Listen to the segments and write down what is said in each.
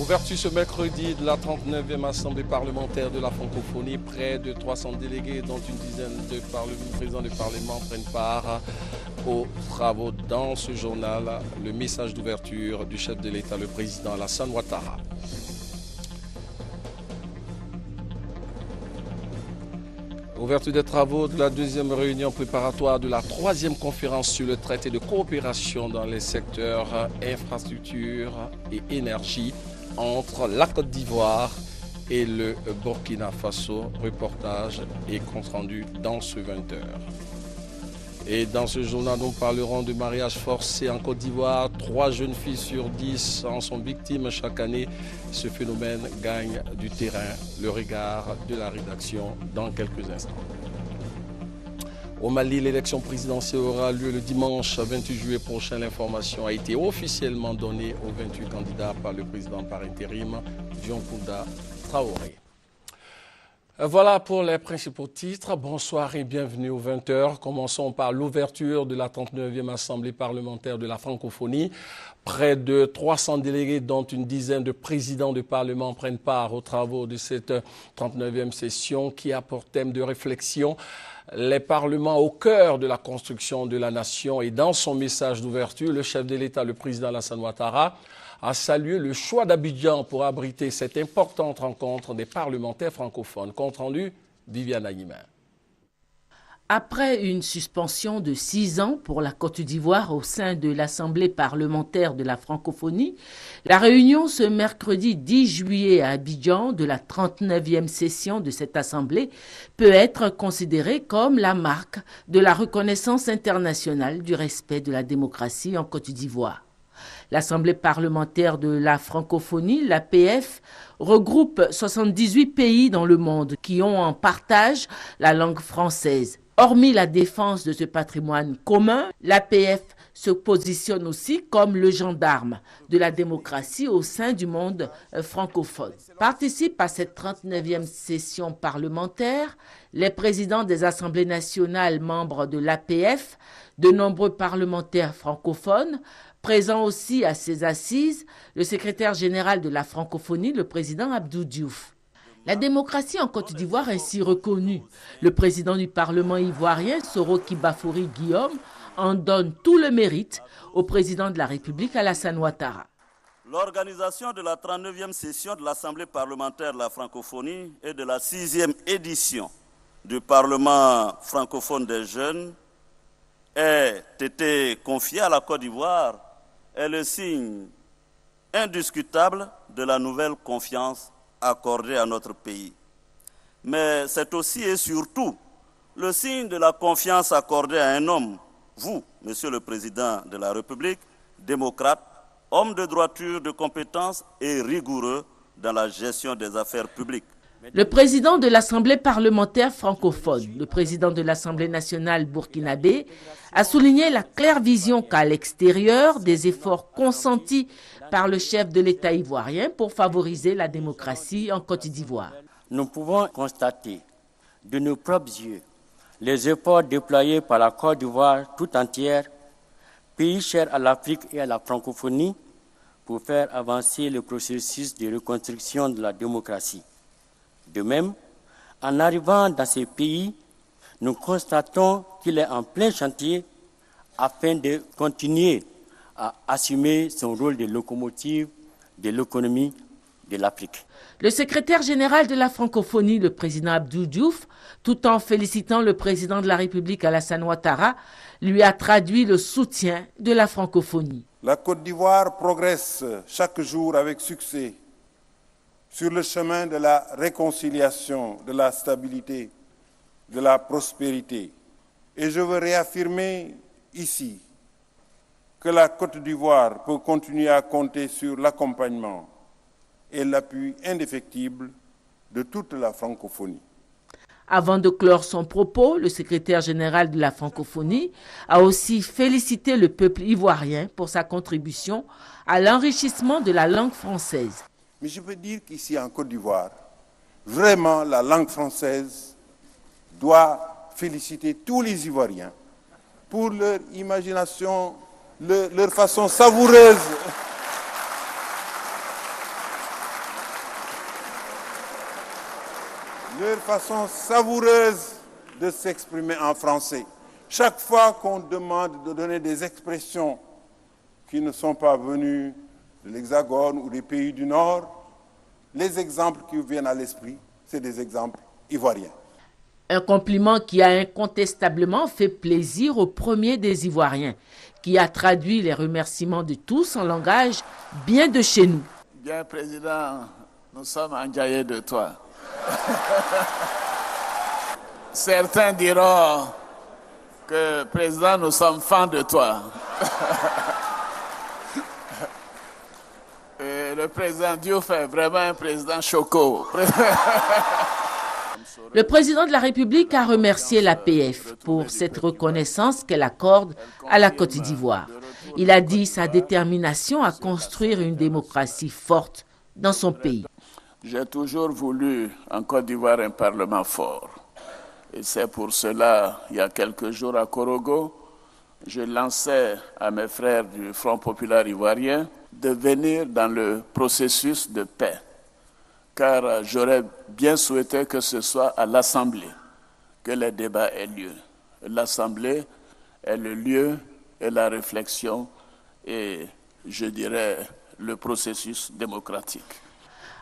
Ouverture ce mercredi de la 39e Assemblée parlementaire de la francophonie. Près de 300 délégués, dont une dizaine de présidents de parlement, prennent part aux travaux dans ce journal. Le message d'ouverture du chef de l'État, le président Alassane Ouattara. Ouverture des travaux de la deuxième réunion préparatoire de la troisième conférence sur le traité de coopération dans les secteurs infrastructure et énergie entre la Côte d'Ivoire et le Burkina Faso. Reportage et compte rendu dans ce 20h. Et dans ce journal, nous parlerons de mariage forcé en Côte d'Ivoire. 3 jeunes filles sur 10 en sont victimes chaque année. Ce phénomène gagne du terrain. Le regard de la rédaction dans quelques instants. Au Mali, l'élection présidentielle aura lieu le dimanche 28 juillet prochain. L'information a été officiellement donnée aux 28 candidats par le président par intérim, Dioncounda Traoré. Voilà pour les principaux titres. Bonsoir et bienvenue aux 20h. Commençons par l'ouverture de la 39e Assemblée parlementaire de la francophonie. Près de 300 délégués, dont une dizaine de présidents de parlement, prennent part aux travaux de cette 39e session qui a pour thème de réflexion les parlements au cœur de la construction de la nation. Et dans son message d'ouverture, le chef de l'État, le président Alassane Ouattara, a salué le choix d'Abidjan pour abriter cette importante rencontre des parlementaires francophones. Compte rendu, Viviane Aguimin. Après une suspension de 6 ans pour la Côte d'Ivoire au sein de l'Assemblée parlementaire de la francophonie, la réunion ce mercredi 10 juillet à Abidjan de la 39e session de cette Assemblée peut être considérée comme la marque de la reconnaissance internationale du respect de la démocratie en Côte d'Ivoire. L'Assemblée parlementaire de la francophonie, l'APF, regroupe 78 pays dans le monde qui ont en partage la langue française. Hormis la défense de ce patrimoine commun, l'APF se positionne aussi comme le gendarme de la démocratie au sein du monde francophone. Participent à cette 39e session parlementaire les présidents des assemblées nationales membres de l'APF, de nombreux parlementaires francophones. Présent aussi à ces assises, le secrétaire général de la francophonie, le président Abdou Diouf. La démocratie en Côte d'Ivoire est ainsi reconnue. Le président du Parlement ivoirien, Soroki Bafori Guillaume, en donne tout le mérite au président de la République, Alassane Ouattara. L'organisation de la 39e session de l'Assemblée parlementaire de la francophonie et de la 6e édition du Parlement francophone des jeunes a été confiée à la Côte d'Ivoire est le signe indiscutable de la nouvelle confiance accordée à notre pays. Mais c'est aussi et surtout le signe de la confiance accordée à un homme, vous, Monsieur le Président de la République, démocrate, homme de droiture, de compétence et rigoureux dans la gestion des affaires publiques. Le président de l'Assemblée parlementaire francophone, le président de l'Assemblée nationale burkinabé, a souligné la claire vision qu'à l'extérieur des efforts consentis par le chef de l'État ivoirien pour favoriser la démocratie en Côte d'Ivoire. Nous pouvons constater de nos propres yeux les efforts déployés par la Côte d'Ivoire tout entière, pays cher à l'Afrique et à la francophonie, pour faire avancer le processus de reconstruction de la démocratie. De même, en arrivant dans ces pays, nous constatons qu'il est en plein chantier afin de continuer à assumer son rôle de locomotive de l'économie de l'Afrique. Le secrétaire général de la francophonie, le président Abdou Diouf, tout en félicitant le président de la République Alassane Ouattara, lui a traduit le soutien de la francophonie. La Côte d'Ivoire progresse chaque jour avec succès sur le chemin de la réconciliation, de la stabilité, de la prospérité. Et je veux réaffirmer ici que la Côte d'Ivoire peut continuer à compter sur l'accompagnement et l'appui indéfectible de toute la francophonie. Avant de clore son propos, le secrétaire général de la francophonie a aussi félicité le peuple ivoirien pour sa contribution à l'enrichissement de la langue française. Mais je peux dire qu'ici en Côte d'Ivoire, vraiment la langue française doit féliciter tous les Ivoiriens pour leur imagination, leur façon savoureuse façon savoureuse de s'exprimer en français. Chaque fois qu'on demande de donner des expressions qui ne sont pas venues de l'Hexagone ou des pays du Nord, les exemples qui vous viennent à l'esprit, c'est des exemples ivoiriens. Un compliment qui a incontestablement fait plaisir au premier des Ivoiriens, qui a traduit les remerciements de tous en langage bien de chez nous. Bien, Président, nous sommes enjaillés de toi. Certains diront que, Président, nous sommes fans de toi. Et le président Diouf est vraiment un président choco. Le président de la République a remercié l'APF pour cette reconnaissance qu'elle accorde à la Côte d'Ivoire. Il a dit sa détermination à construire une démocratie forte dans son pays. J'ai toujours voulu en Côte d'Ivoire un parlement fort. Et c'est pour cela, il y a quelques jours à Korogo, je lançais à mes frères du Front populaire ivoirien de venir dans le processus de paix. Car j'aurais bien souhaité que ce soit à l'Assemblée que les débats aient lieu. L'Assemblée est le lieu et la réflexion et, je dirais, le processus démocratique.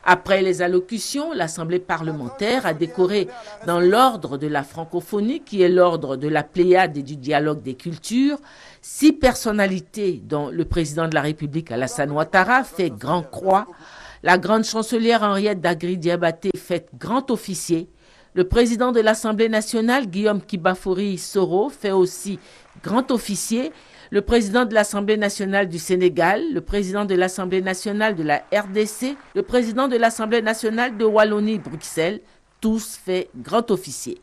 Après les allocutions, l'Assemblée parlementaire a décoré dans l'ordre de la francophonie, qui est l'ordre de la Pléiade et du dialogue des cultures, 6 personnalités dont le président de la République, Alassane Ouattara, fait grand croix, la grande chancelière Henriette Dagri-Diabaté fait grand officier, le président de l'Assemblée nationale, Guillaume Kibafori Soro, fait aussi grand officier, le président de l'Assemblée nationale du Sénégal, le président de l'Assemblée nationale de la RDC, le président de l'Assemblée nationale de Wallonie-Bruxelles, tous fait grand officier.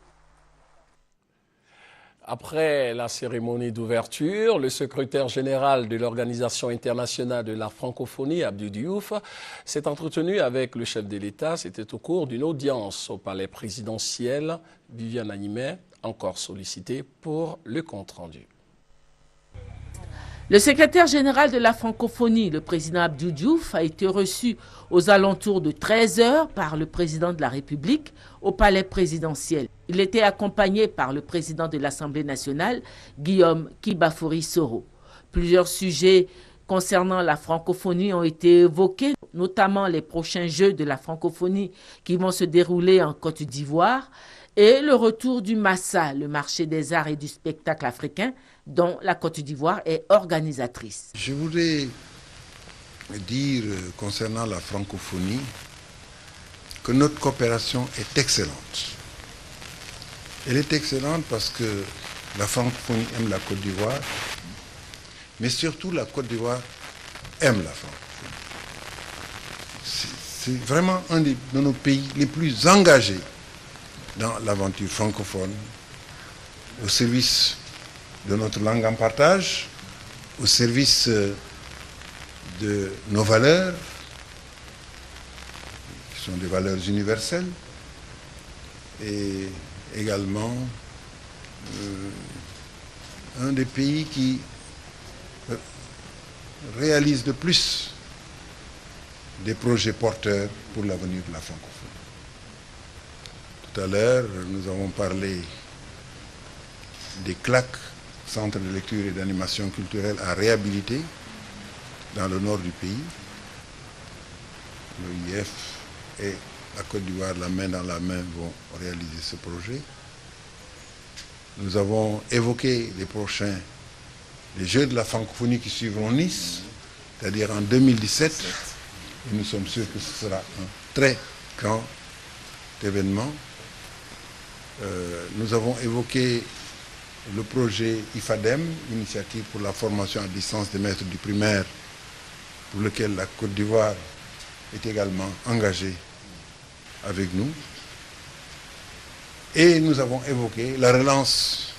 Après la cérémonie d'ouverture, le secrétaire général de l'Organisation internationale de la francophonie, Abdou Diouf, s'est entretenu avec le chef de l'État. C'était au cours d'une audience au palais présidentiel. Viviane Animet, encore sollicitée pour le compte-rendu. Le secrétaire général de la francophonie, le président Abdou Diouf, a été reçu aux alentours de 13h par le président de la République au palais présidentiel. Il était accompagné par le président de l'Assemblée nationale, Guillaume Kibafori Soro. Plusieurs sujets concernant la francophonie ont été évoqués, notamment les prochains Jeux de la francophonie qui vont se dérouler en Côte d'Ivoire et le retour du Massa, le marché des arts et du spectacle africain, dont la Côte d'Ivoire est organisatrice. Je voudrais dire concernant la francophonie que notre coopération est excellente. Elle est excellente parce que la francophonie aime la Côte d'Ivoire, mais surtout la Côte d'Ivoire aime la francophonie. C'est vraiment un de nos pays les plus engagés dans l'aventure francophone, au service de notre langue en partage, au service de nos valeurs, qui sont des valeurs universelles, et également un des pays qui réalise le plus des projets porteurs pour l'avenir de la francophonie. Tout à l'heure, nous avons parlé des CLAC, Centres de lecture et d'animation culturelle à réhabiliter dans le nord du pays. L'OIF et la Côte d'Ivoire, la main dans la main, vont réaliser ce projet. Nous avons évoqué les Jeux de la francophonie qui suivront Nice, c'est-à-dire en 2017. Et nous sommes sûrs que ce sera un très grand événement. Nous avons évoqué le projet IFADEM, Initiative pour la formation à distance des maîtres du primaire, pour lequel la Côte d'Ivoire est également engagée avec nous. Et nous avons évoqué la relance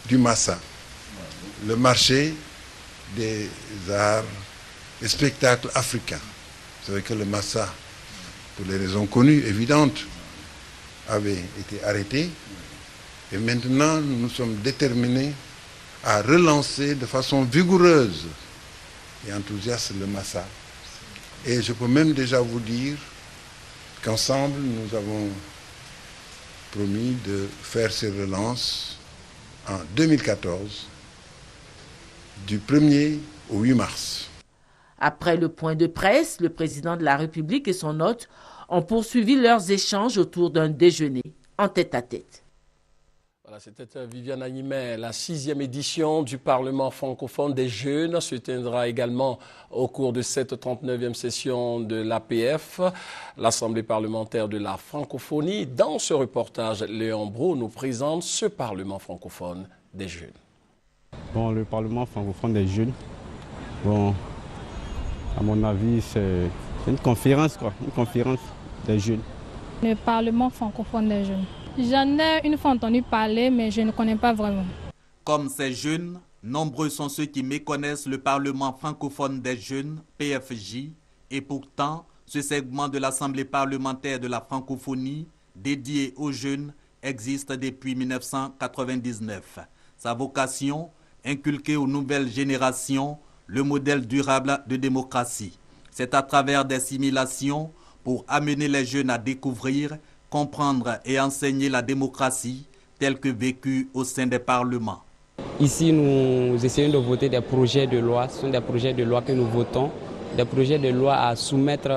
du Massa, le marché des arts et spectacles africains. Vous savez que le Massa, pour les raisons connues, évidentes, avait été arrêté. Et maintenant, nous sommes déterminés à relancer de façon vigoureuse et enthousiaste le Massa. Et je peux même déjà vous dire qu'ensemble, nous avons promis de faire ses relances en 2014, du 1er au 8 mars. Après le point de presse, le président de la République et son hôte ont poursuivi leurs échanges autour d'un déjeuner en tête-à-tête. Voilà, c'était Viviane Agnimet. La 6e édition du Parlement francophone des jeunes se tiendra également au cours de cette 39e session de l'APF, l'Assemblée parlementaire de la francophonie. Dans ce reportage, Léon Brault nous présente ce Parlement francophone des jeunes. Bon, le Parlement francophone des jeunes, bon, à mon avis, c'est une conférence, une conférence des jeunes. Le Parlement francophone des jeunes. J'en ai une fois entendu parler, mais je ne connais pas vraiment. Comme ces jeunes, nombreux sont ceux qui méconnaissent le Parlement francophone des jeunes, PFJ, et pourtant, ce segment de l'Assemblée parlementaire de la francophonie, dédié aux jeunes, existe depuis 1999. Sa vocation, inculquer aux nouvelles générations le modèle durable de démocratie. C'est à travers des simulations pour amener les jeunes à découvrir, comprendre et enseigner la démocratie telle que vécue au sein des parlements. Ici, nous essayons de voter des projets de loi. Ce sont des projets de loi que nous votons, des projets de loi à soumettre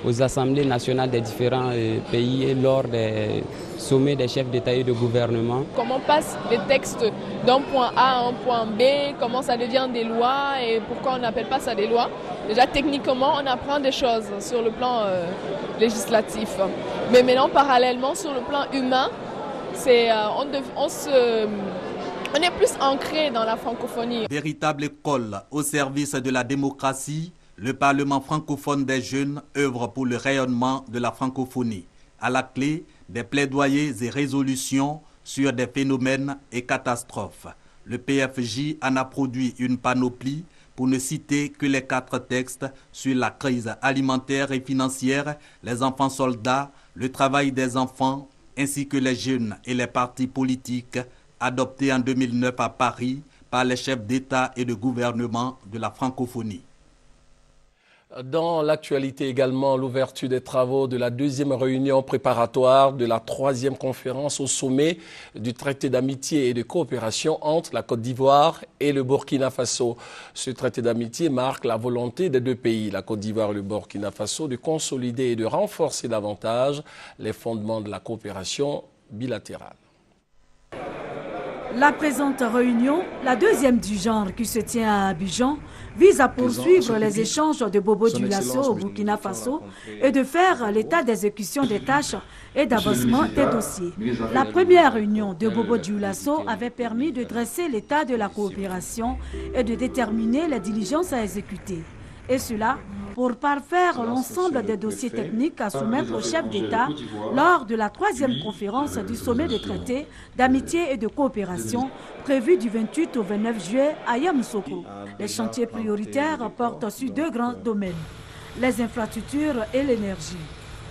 aux assemblées nationales des différents pays et lors des sommets des chefs d'État et de gouvernement. Comment passent les textes d'un point A à un point B, comment ça devient des lois et pourquoi on n'appelle pas ça des lois. Déjà techniquement, on apprend des choses sur le plan législatif. Mais maintenant, parallèlement, sur le plan humain, on est plus ancré dans la francophonie. Véritable école au service de la démocratie, le Parlement francophone des jeunes œuvre pour le rayonnement de la francophonie. À la clé, des plaidoyers et résolutions sur des phénomènes et catastrophes. Le PFJ en a produit une panoplie, pour ne citer que les 4 textes sur la crise alimentaire et financière, les enfants soldats, le travail des enfants, ainsi que les jeunes et les partis politiques, adoptés en 2009 à Paris par les chefs d'État et de gouvernement de la francophonie. Dans l'actualité également, l'ouverture des travaux de la 2e réunion préparatoire de la 3e conférence au sommet du traité d'amitié et de coopération entre la Côte d'Ivoire et le Burkina Faso. Ce traité d'amitié marque la volonté des deux pays, la Côte d'Ivoire et le Burkina Faso, de consolider et de renforcer davantage les fondements de la coopération bilatérale. La présente réunion, la 2e du genre qui se tient à Abidjan, vise à poursuivre les échanges de Bobo Dioulasso au Burkina Faso et de faire l'état d'exécution des tâches et d'avancement des dossiers. La première réunion de Bobo Dioulasso avait permis de dresser l'état de la coopération et de déterminer les diligences à exécuter. Et cela pour parfaire l'ensemble des dossiers techniques à soumettre au chef d'État lors de la 3e conférence du sommet de traité d'amitié et de coopération prévue du 28 au 29 juillet à Yamoussoukro. Les chantiers prioritaires portent sur 2 grands domaines, les infrastructures et l'énergie.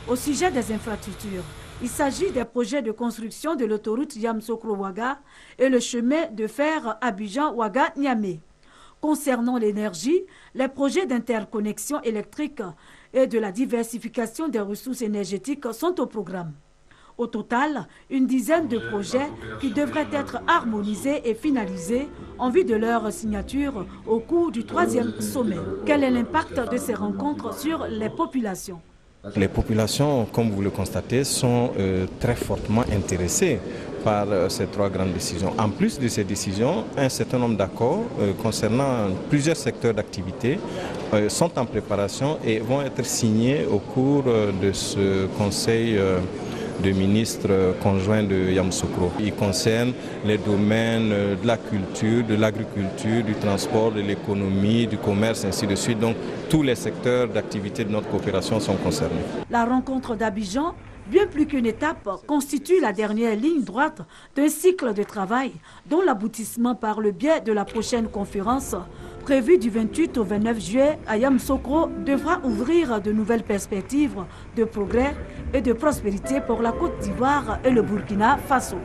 Au sujet des infrastructures, il s'agit des projets de construction de l'autoroute Yamoussoukro-Ouaga et le chemin de fer Abidjan-Ouaga-Niamey. Concernant l'énergie, les projets d'interconnexion électrique et de la diversification des ressources énergétiques sont au programme. Au total, une dizaine de projets qui devraient être harmonisés et finalisés en vue de leur signature au cours du 3e sommet. Quel est l'impact de ces rencontres sur les populations ? Les populations, comme vous le constatez, sont très fortement intéressées par ces 3 grandes décisions. En plus de ces décisions, un certain nombre d'accords concernant plusieurs secteurs d'activité sont en préparation et vont être signés au cours de ce conseil de ministres conjoints de Yamoussoukro. Il concerne les domaines de la culture, de l'agriculture, du transport, de l'économie, du commerce, ainsi de suite. Donc tous les secteurs d'activité de notre coopération sont concernés. La rencontre d'Abidjan, bien plus qu'une étape, constitue la dernière ligne droite d'un cycle de travail dont l'aboutissement par le biais de la prochaine conférence prévue du 28 au 29 juillet à Yamoussoukro devra ouvrir de nouvelles perspectives de progrès et de prospérité pour la Côte d'Ivoire et le Burkina Faso.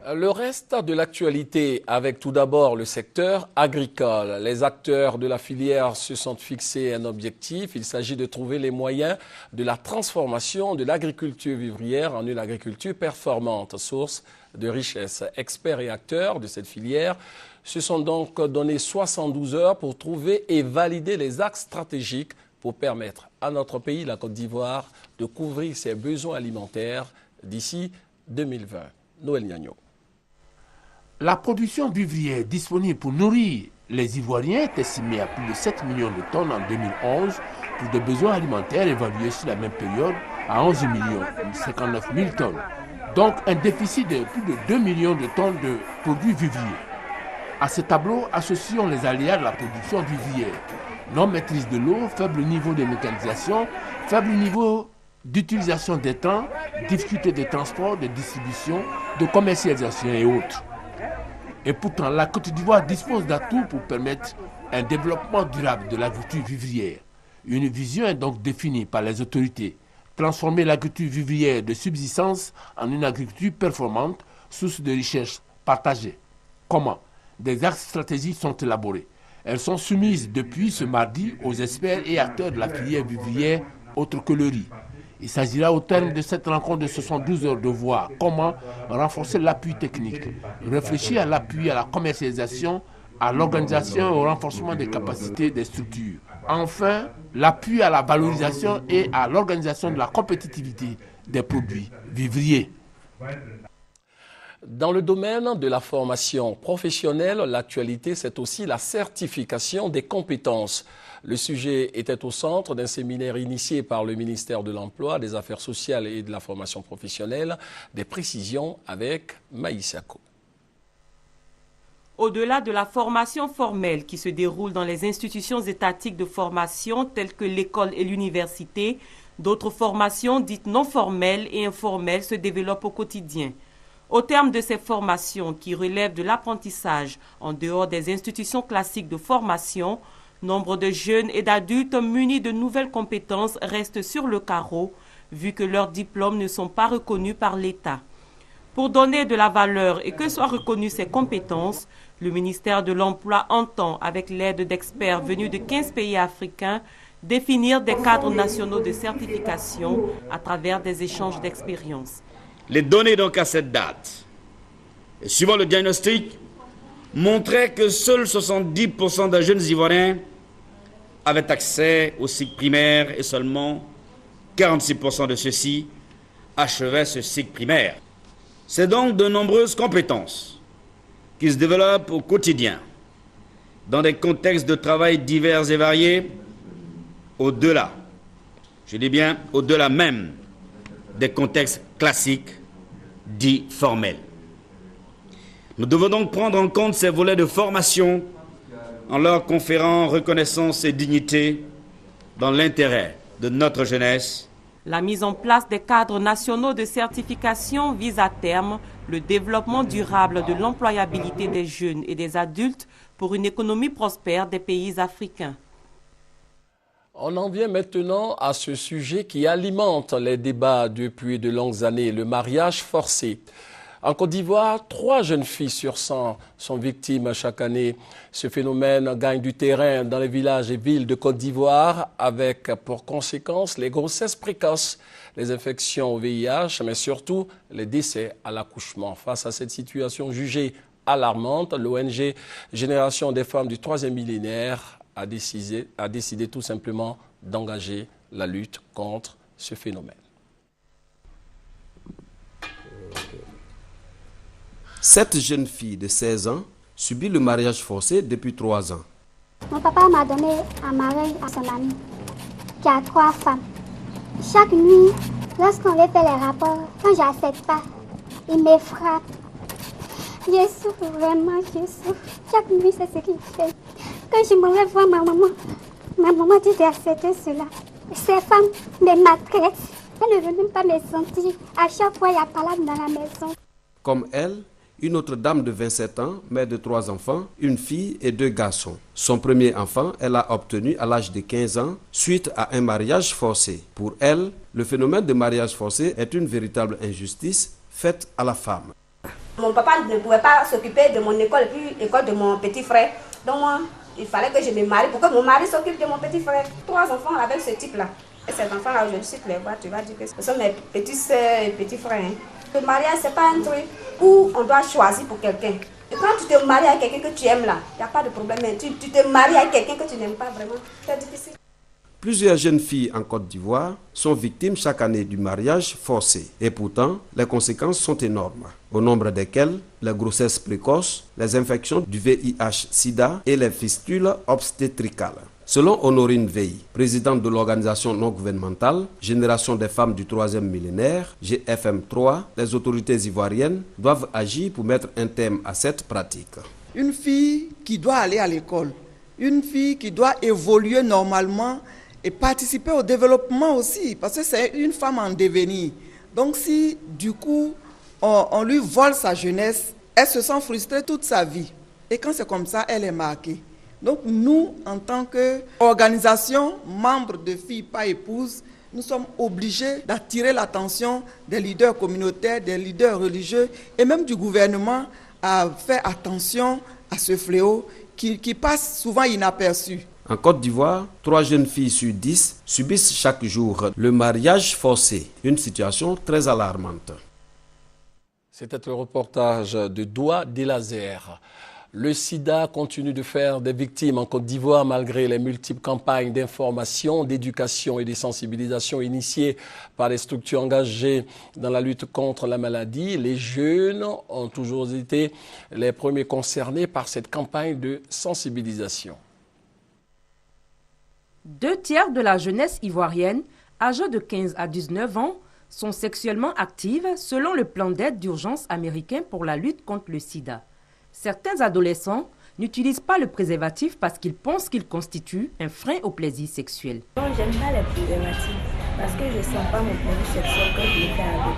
Le reste de l'actualité avec tout d'abord le secteur agricole. Les acteurs de la filière se sont fixés un objectif. Il s'agit de trouver les moyens de la transformation de l'agriculture vivrière en une agriculture performante, source de richesse. Experts et acteurs de cette filière se sont donc donné 72 heures pour trouver et valider les axes stratégiques pour permettre à notre pays, la Côte d'Ivoire, de couvrir ses besoins alimentaires d'ici 2020. Noël Niagno. La production vivrière disponible pour nourrir les Ivoiriens est estimée à plus de 7 millions de tonnes en 2011 pour des besoins alimentaires évalués sur la même période à 11 millions 59 000 tonnes. Donc un déficit de plus de 2 millions de tonnes de produits vivriers. À ce tableau, associons les aléas de la production vivrière. Non-maîtrise de l'eau, faible niveau de mécanisation, faible niveau d'utilisation des temps, difficulté de transport, de distribution, de commercialisation et autres. Et pourtant, la Côte d'Ivoire dispose d'atouts pour permettre un développement durable de l'agriculture vivrière. Une vision est donc définie par les autorités. Transformer l'agriculture vivrière de subsistance en une agriculture performante, source de richesse partagée. Comment? Des axes stratégiques sont élaborés. Elles sont soumises depuis ce mardi aux experts et acteurs de la filière vivrière autre que le riz. Il s'agira au terme de cette rencontre de 72 heures de voir comment renforcer l'appui technique, réfléchir à l'appui à la commercialisation, à l'organisation et au renforcement des capacités des structures. Enfin, l'appui à la valorisation et à l'organisation de la compétitivité des produits vivriers. Dans le domaine de la formation professionnelle, l'actualité, c'est aussi la certification des compétences. Le sujet était au centre d'un séminaire initié par le ministère de l'Emploi, des Affaires sociales et de la formation professionnelle. Des précisions avec Maïsako. Au-delà de la formation formelle qui se déroule dans les institutions étatiques de formation telles que l'école et l'université, d'autres formations dites non formelles et informelles se développent au quotidien. Au terme de ces formations qui relèvent de l'apprentissage en dehors des institutions classiques de formation, nombre de jeunes et d'adultes munis de nouvelles compétences restent sur le carreau, vu que leurs diplômes ne sont pas reconnus par l'État. Pour donner de la valeur et que soient reconnues ces compétences, le ministère de l'Emploi entend, avec l'aide d'experts venus de 15 pays africains, définir des cadres nationaux de certification à travers des échanges d'expériences. Les données donc à cette date, et suivant le diagnostic, montraient que seuls 70% des jeunes Ivoiriens avaient accès au cycle primaire et seulement 46% de ceux-ci achevaient ce cycle primaire. C'est donc de nombreuses compétences qui se développent au quotidien, dans des contextes de travail divers et variés, au-delà, je dis bien au-delà même des contextes classiques dits formels. Nous devons donc prendre en compte ces volets de formation en leur conférant reconnaissance et dignité dans l'intérêt de notre jeunesse. La mise en place des cadres nationaux de certification vise à terme le développement durable de l'employabilité des jeunes et des adultes pour une économie prospère des pays africains. On en vient maintenant à ce sujet qui alimente les débats depuis de longues années, le mariage forcé. En Côte d'Ivoire, 3 jeunes filles sur 100 sont victimes chaque année. Ce phénomène gagne du terrain dans les villages et villes de Côte d'Ivoire avec pour conséquence les grossesses précoces, les infections au VIH, mais surtout les décès à l'accouchement. Face à cette situation jugée alarmante, l'ONG Génération des femmes du 3e millénaire a décidé tout simplement d'engager la lutte contre ce phénomène. Cette jeune fille de 16 ans subit le mariage forcé depuis 3 ans. Mon papa m'a donné un mari à son ami qui a 3 femmes. Chaque nuit, lorsqu'on lui fait les rapports, quand je n'accepte pas, il me frappe. Je souffre vraiment, je souffre. Chaque nuit, c'est ce qu'il fait. Quand je me revois ma maman dit d'accepter cela. Ces femmes me maltraitent. Elle ne veut même pas me sentir. À chaque fois, il y a palade dans la maison. Comme elle, une autre dame de 27 ans, mère de 3 enfants, une fille et 2 garçons. Son premier enfant, elle a obtenu à l'âge de 15 ans suite à un mariage forcé. Pour elle, le phénomène de mariage forcé est une véritable injustice faite à la femme. Mon papa ne pouvait pas s'occuper de mon école, puis l'école de mon petit frère. Donc moi, il fallait que je me marie pour que mon mari s'occupe de mon petit frère. 3 enfants avec ce type-là. Et ces enfants-là, je suis les vois, tu vas dire que ce sont mes petites soeurs et petits frères. Le mariage, ce n'est pas un truc où on doit choisir pour quelqu'un. Et quand tu te maries avec quelqu'un que tu aimes là, il n'y a pas de problème. Mais tu te maries avec quelqu'un que tu n'aimes pas vraiment, c'est difficile. Plusieurs jeunes filles en Côte d'Ivoire sont victimes chaque année du mariage forcé. Et pourtant, les conséquences sont énormes, au nombre desquelles les grossesses précoces, les infections du VIH-Sida et les fistules obstétricales. Selon Honorine Veil, présidente de l'organisation non gouvernementale Génération des femmes du 3e millénaire, GFM3, les autorités ivoiriennes doivent agir pour mettre un terme à cette pratique. Une fille qui doit aller à l'école, une fille qui doit évoluer normalement et participer au développement aussi, parce que c'est une femme en devenir. Donc si du coup on lui vole sa jeunesse, elle se sent frustrée toute sa vie. Et quand c'est comme ça, elle est marquée. Donc nous, en tant qu'organisation, membres de Filles pas épouses, nous sommes obligés d'attirer l'attention des leaders communautaires, des leaders religieux et même du gouvernement à faire attention à ce fléau qui passe souvent inaperçu. En Côte d'Ivoire, 3 jeunes filles sur 10 subissent chaque jour le mariage forcé, une situation très alarmante. C'était le reportage de Doua Delazer. Le sida continue de faire des victimes en Côte d'Ivoire malgré les multiples campagnes d'information, d'éducation et de sensibilisation initiées par les structures engagées dans la lutte contre la maladie. Les jeunes ont toujours été les premiers concernés par cette campagne de sensibilisation. 2 tiers de la jeunesse ivoirienne, âgée de 15 à 19 ans, sont sexuellement actives selon le plan d'aide d'urgence américain pour la lutte contre le sida. Certains adolescents n'utilisent pas le préservatif parce qu'ils pensent qu'il constitue un frein au plaisir sexuel. Non, j'aime pas les préservatifs parce que je ne sens pas mon plaisir sexuel quand je le fais avec.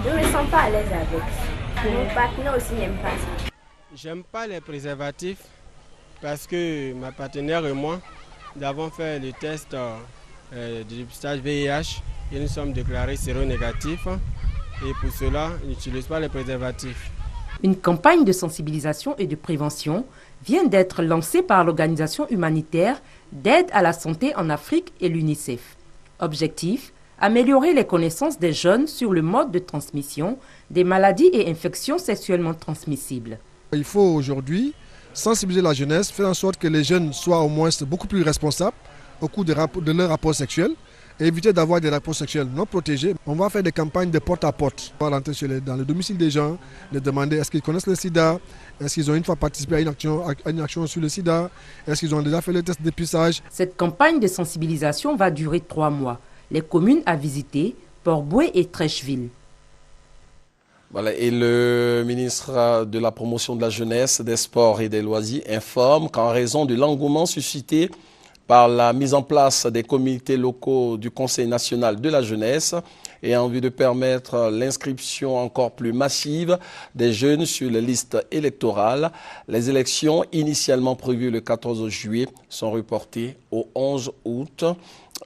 Je ne me sens pas à l'aise avec. Mon partenaire aussi n'aime pas ça. J'aime pas les préservatifs parce que ma partenaire et moi nous avons fait le test de dépistage VIH et nous sommes déclarés séronégatifs et pour cela, nous n'utilisons pas les préservatifs. Une campagne de sensibilisation et de prévention vient d'être lancée par l'organisation humanitaire d'aide à la santé en Afrique et l'UNICEF. Objectif, améliorer les connaissances des jeunes sur le mode de transmission des maladies et infections sexuellement transmissibles. Il faut aujourd'hui sensibiliser la jeunesse, faire en sorte que les jeunes soient au moins beaucoup plus responsables au cours de leurs rapports sexuels et éviter d'avoir des rapports sexuels non protégés. On va faire des campagnes de porte-à-porte. On va rentrer dans le domicile des gens, les demander est-ce qu'ils connaissent le sida, est-ce qu'ils ont une fois participé à une action sur le sida, est-ce qu'ils ont déjà fait le test de dépistage. Cette campagne de sensibilisation va durer 3 mois. Les communes à visiter, Port-Bouët et Trècheville. Voilà, et le ministre de la Promotion de la Jeunesse, des Sports et des Loisirs informe qu'en raison de l'engouement suscité par la mise en place des comités locaux du Conseil national de la jeunesse et en vue de permettre l'inscription encore plus massive des jeunes sur les listes électorales, les élections initialement prévues le 14 juillet sont reportées au 11 août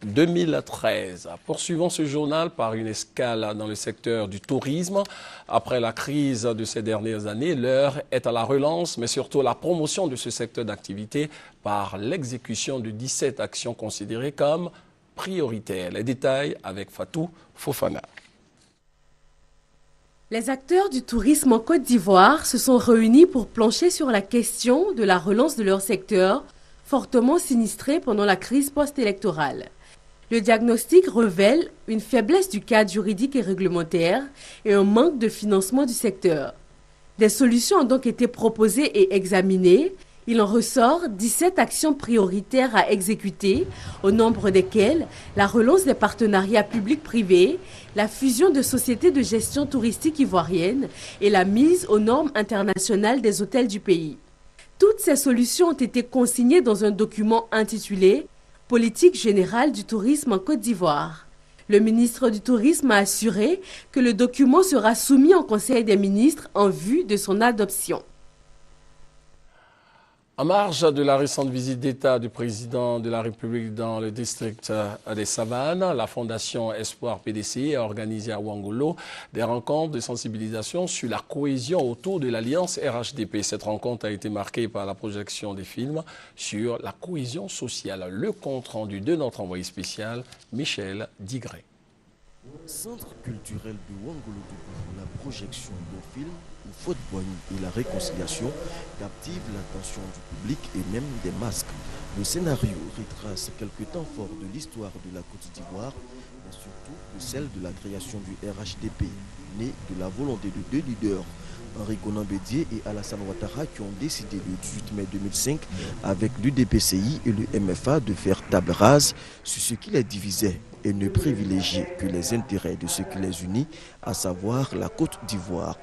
2013. Poursuivons ce journal par une escale dans le secteur du tourisme. Après la crise de ces dernières années, l'heure est à la relance, mais surtout à la promotion de ce secteur d'activité par l'exécution de 17 actions considérées comme prioritaires. Les détails avec Fatou Fofana. Les acteurs du tourisme en Côte d'Ivoire se sont réunis pour plancher sur la question de la relance de leur secteur, fortement sinistré pendant la crise post-électorale. Le diagnostic révèle une faiblesse du cadre juridique et réglementaire et un manque de financement du secteur. Des solutions ont donc été proposées et examinées. Il en ressort 17 actions prioritaires à exécuter, au nombre desquelles la relance des partenariats publics-privés, la fusion de sociétés de gestion touristique ivoirienne et la mise aux normes internationales des hôtels du pays. Toutes ces solutions ont été consignées dans un document intitulé « Politique générale du tourisme en Côte d'Ivoire ». Le ministre du Tourisme a assuré que le document sera soumis au Conseil des ministres en vue de son adoption. En marge de la récente visite d'État du président de la République dans le district des Savanes, la Fondation Espoir PDCI a organisé à Ouangolo des rencontres de sensibilisation sur la cohésion autour de l'Alliance RHDP. Cette rencontre a été marquée par la projection des films sur la cohésion sociale. Le compte-rendu de notre envoyé spécial, Michel Digré. Centre culturel de Ouangolo-Dougou, la projection d'un film où Faute Boigny et la réconciliation captivent l'attention du public et même des masques. Le scénario retrace quelques temps forts de l'histoire de la Côte d'Ivoire, mais surtout de celle de la création du RHDP, née de la volonté de deux leaders, Henri Konan Bédié et Alassane Ouattara, qui ont décidé le 18 mai 2005 avec l'UDPCI et le MFA de faire table rase sur ce qui les divisait et ne privilégier que les intérêts de ce qui les unit, à savoir la Côte d'Ivoire.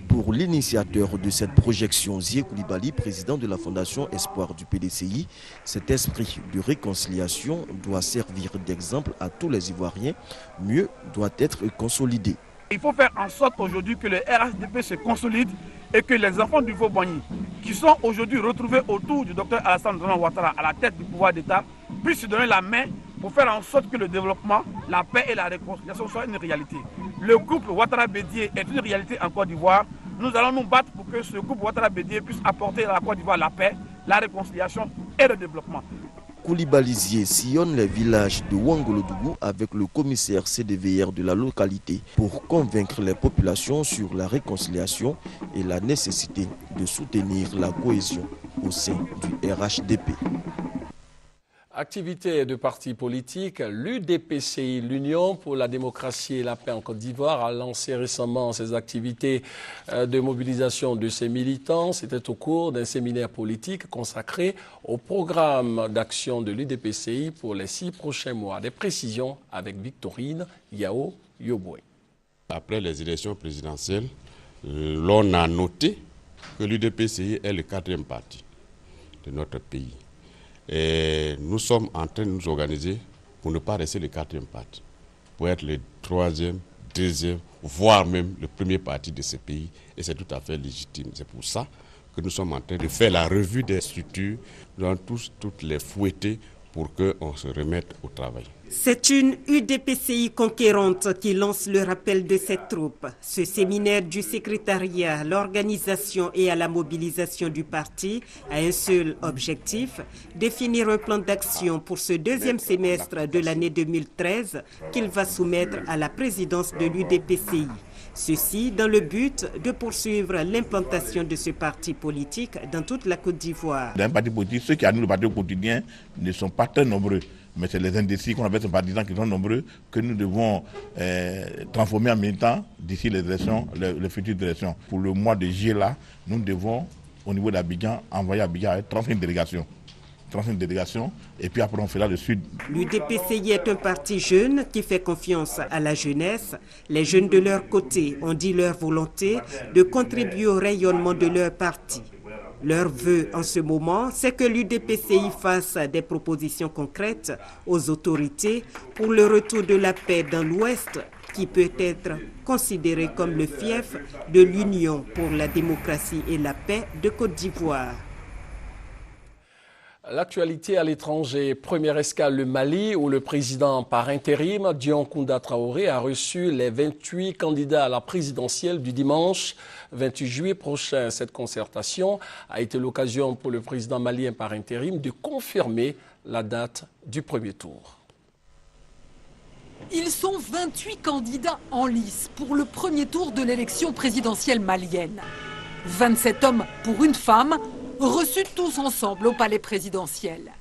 Pour l'initiateur de cette projection, Zié Koulibaly, président de la Fondation Espoir du PDCI, cet esprit de réconciliation doit servir d'exemple à tous les Ivoiriens. Mieux doit être consolidé. Il faut faire en sorte aujourd'hui que le RHDP se consolide et que les enfants du Faux-Boigny, qui sont aujourd'hui retrouvés autour du docteur Alassane Ouattara à la tête du pouvoir d'État, puissent se donner la main pour faire en sorte que le développement, la paix et la réconciliation soient une réalité. Le couple Ouattara-Bédié est une réalité en Côte d'Ivoire. Nous allons nous battre pour que ce couple Ouattara-Bédié puisse apporter à la Côte d'Ivoire la paix, la réconciliation et le développement. Koulibaly sillonne les villages de Ouangolo-Dougou avec le commissaire CDVR de la localité pour convaincre les populations sur la réconciliation et la nécessité de soutenir la cohésion au sein du RHDP. Activité de partis politiques, l'UDPCI, l'Union pour la démocratie et la paix en Côte d'Ivoire, a lancé récemment ses activités de mobilisation de ses militants. C'était au cours d'un séminaire politique consacré au programme d'action de l'UDPCI pour les 6 prochains mois. Des précisions avec Victorine Yao Yoboué. Après les élections présidentielles, l'on a noté que l'UDPCI est le 4e parti de notre pays. Et nous sommes en train de nous organiser pour ne pas rester le 4e parti, pour être le 3e, 2e, voire même le premier parti de ce pays. Et c'est tout à fait légitime. C'est pour ça que nous sommes en train de faire la revue des structures, nous allons toutes les fouetter pour qu'on se remette au travail. C'est une UDPCI conquérante qui lance le rappel de cette troupe. Ce séminaire du secrétariat, l'organisation et à la mobilisation du parti a un seul objectif, définir un plan d'action pour ce 2e semestre de l'année 2013 qu'il va soumettre à la présidence de l'UDPCI. Ceci dans le but de poursuivre l'implantation de ce parti politique dans toute la Côte d'Ivoire. Dans un parti politique, ceux qui animent le parti au quotidien ne sont pas très nombreux. Mais c'est les indécis qu'on appelle ces partisans qui sont nombreux que nous devons transformer en militants d'ici les élections, les futures élections. Pour le mois de juillet là, nous devons, au niveau d'Abidjan, envoyer à Abidjan 35 délégations. Et puis après on fait là le sud. L'UDPCI est un parti jeune qui fait confiance à la jeunesse. Les jeunes de leur côté ont dit leur volonté de contribuer au rayonnement de leur parti. Leur vœu en ce moment, c'est que l'UDPCI fasse des propositions concrètes aux autorités pour le retour de la paix dans l'Ouest, qui peut être considéré comme le fief de l'Union pour la démocratie et la paix de Côte d'Ivoire. L'actualité à l'étranger, première escale le Mali où le président par intérim, Dioncounda Traoré, a reçu les 28 candidats à la présidentielle du dimanche 28 juillet prochain. Cette concertation a été l'occasion pour le président malien par intérim de confirmer la date du premier tour. Ils sont 28 candidats en lice pour le premier tour de l'élection présidentielle malienne. 27 hommes pour une femme, reçus tous ensemble au palais présidentiel.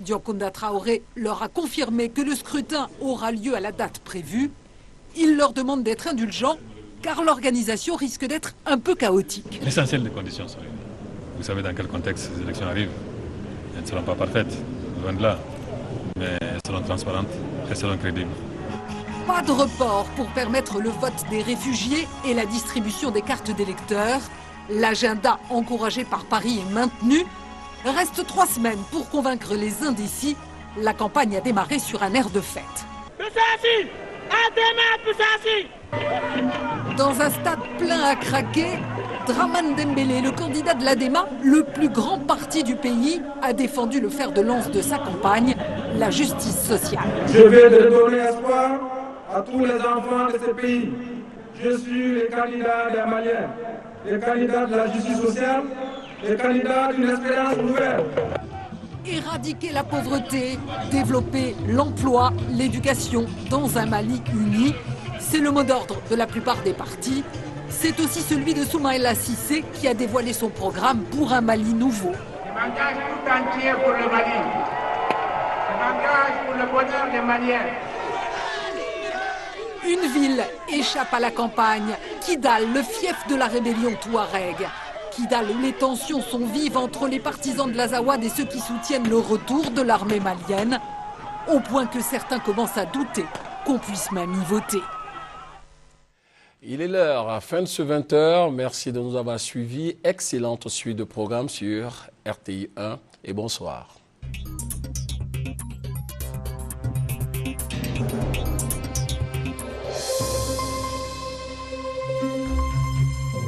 Dioncounda Traoré leur a confirmé que le scrutin aura lieu à la date prévue. Il leur demande d'être indulgents car l'organisation risque d'être un peu chaotique. L'essentiel des conditions sont réunies. Vous savez dans quel contexte ces élections arrivent. Elles ne seront pas parfaites, loin de là, mais elles seront transparentes, elles seront crédibles. Pas de report pour permettre le vote des réfugiés et la distribution des cartes d'électeurs. L'agenda encouragé par Paris est maintenu. Reste 3 semaines pour convaincre les indécis. La campagne a démarré sur un air de fête. Dans un stade plein à craquer, Dramane Dembélé, le candidat de l'ADEMA, le plus grand parti du pays, a défendu le fer de lance de sa campagne, la justice sociale. Je vais redonner espoir à tous les enfants de ce pays. Je suis le candidat des Maliens, le candidat de la justice sociale, le candidat d'une espérance nouvelle. Éradiquer la pauvreté, développer l'emploi, l'éducation dans un Mali uni, c'est le mot d'ordre de la plupart des partis. C'est aussi celui de Soumaïla Cissé qui a dévoilé son programme pour un Mali nouveau. Je m'engage tout entier pour le Mali. Je m'engage pour le bonheur des Maliens. Une ville échappe à la campagne, Kidal, le fief de la rébellion touareg. Kidal, où les tensions sont vives entre les partisans de l'Azawad et ceux qui soutiennent le retour de l'armée malienne, au point que certains commencent à douter qu'on puisse même y voter. Il est l'heure, fin de ce 20h. Merci de nous avoir suivis. Excellente suite de programmes sur RTI 1 et bonsoir.